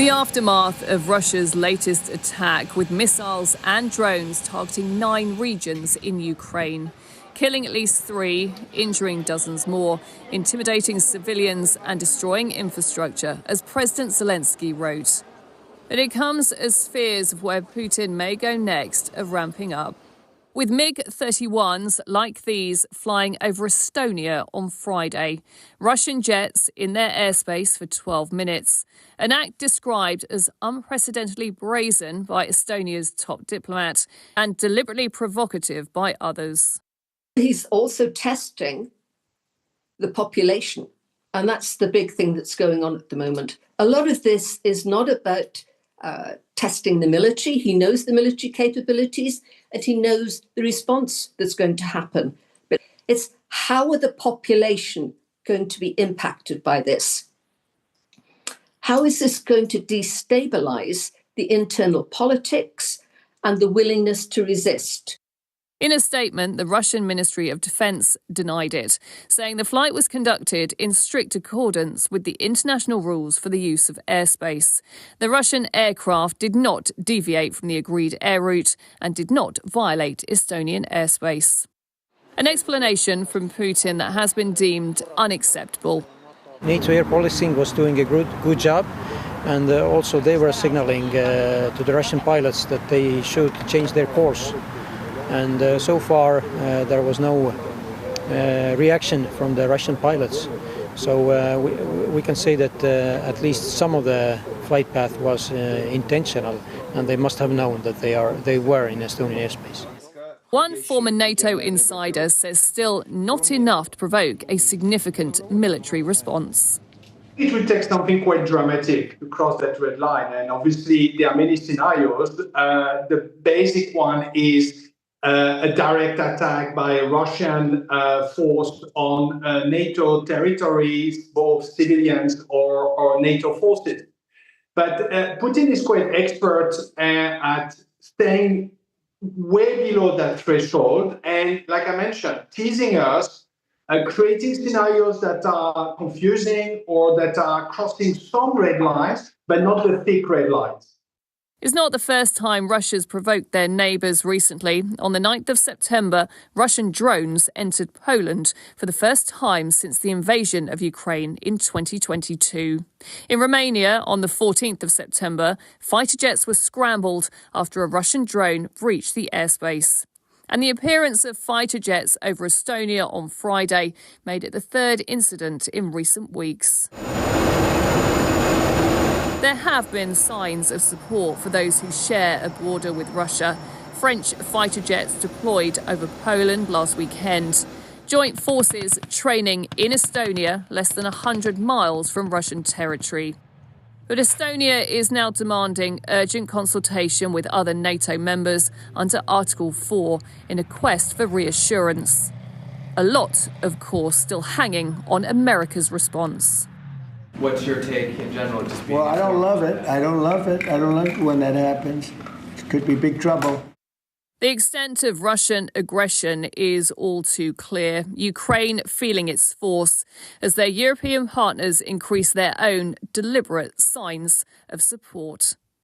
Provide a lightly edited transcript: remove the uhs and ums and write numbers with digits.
The aftermath of Russia's latest attack with missiles and drones targeting 9 regions in Ukraine, killing at least 3, injuring dozens more, intimidating civilians and destroying infrastructure, as President Zelensky wrote. But it comes as fears of where Putin may go next are ramping up. With MiG-31s like these flying over Estonia on Friday, Russian jets in their airspace for 12 minutes, an act described as unprecedentedly brazen by Estonia's top diplomat and deliberately provocative by others. He's also testing the population, and that's the big thing that's going on at the moment. A lot of this is not about testing the military. He knows the military capabilities and he knows the response that's going to happen. But it's how are the population going to be impacted by this? How is this going to destabilize the internal politics and the willingness to resist? In a statement, the Russian Ministry of Defense denied it, saying the flight was conducted in strict accordance with the international rules for the use of airspace. The Russian aircraft did not deviate from the agreed air route and did not violate Estonian airspace. An explanation from Putin that has been deemed unacceptable. NATO air policing was doing a good job, and also they were signaling to the Russian pilots that they should change their course. And so far, there was no reaction from the Russian pilots. So we can say that at least some of the flight path was intentional, and they must have known that they were in Estonian airspace. One former NATO insider says still not enough to provoke a significant military response. It will take something quite dramatic to cross that red line. And obviously, there are many scenarios. The basic one is a direct attack by a Russian force on NATO territories, both civilians or NATO forces. But Putin is quite expert at staying way below that threshold. And like I mentioned, teasing us, creating scenarios that are confusing or that are crossing some red lines, but not the thick red lines. It's not the first time Russia's provoked their neighbours recently. On the 9th of September, Russian drones entered Poland for the first time since the invasion of Ukraine in 2022. In Romania, on the 14th of September, fighter jets were scrambled after a Russian drone breached the airspace. And the appearance of fighter jets over Estonia on Friday made it the third incident in recent weeks. There have been signs of support for those who share a border with Russia. French fighter jets deployed over Poland last weekend. Joint forces training in Estonia, less than 100 miles from Russian territory. But Estonia is now demanding urgent consultation with other NATO members under Article 4 in a quest for reassurance. A lot, of course, still hanging on America's response. What's your take in general? Well, I don't love it. I don't love it when that happens. It could be big trouble. The extent of Russian aggression is all too clear. Ukraine feeling its force as their European partners increase their own deliberate signs of support.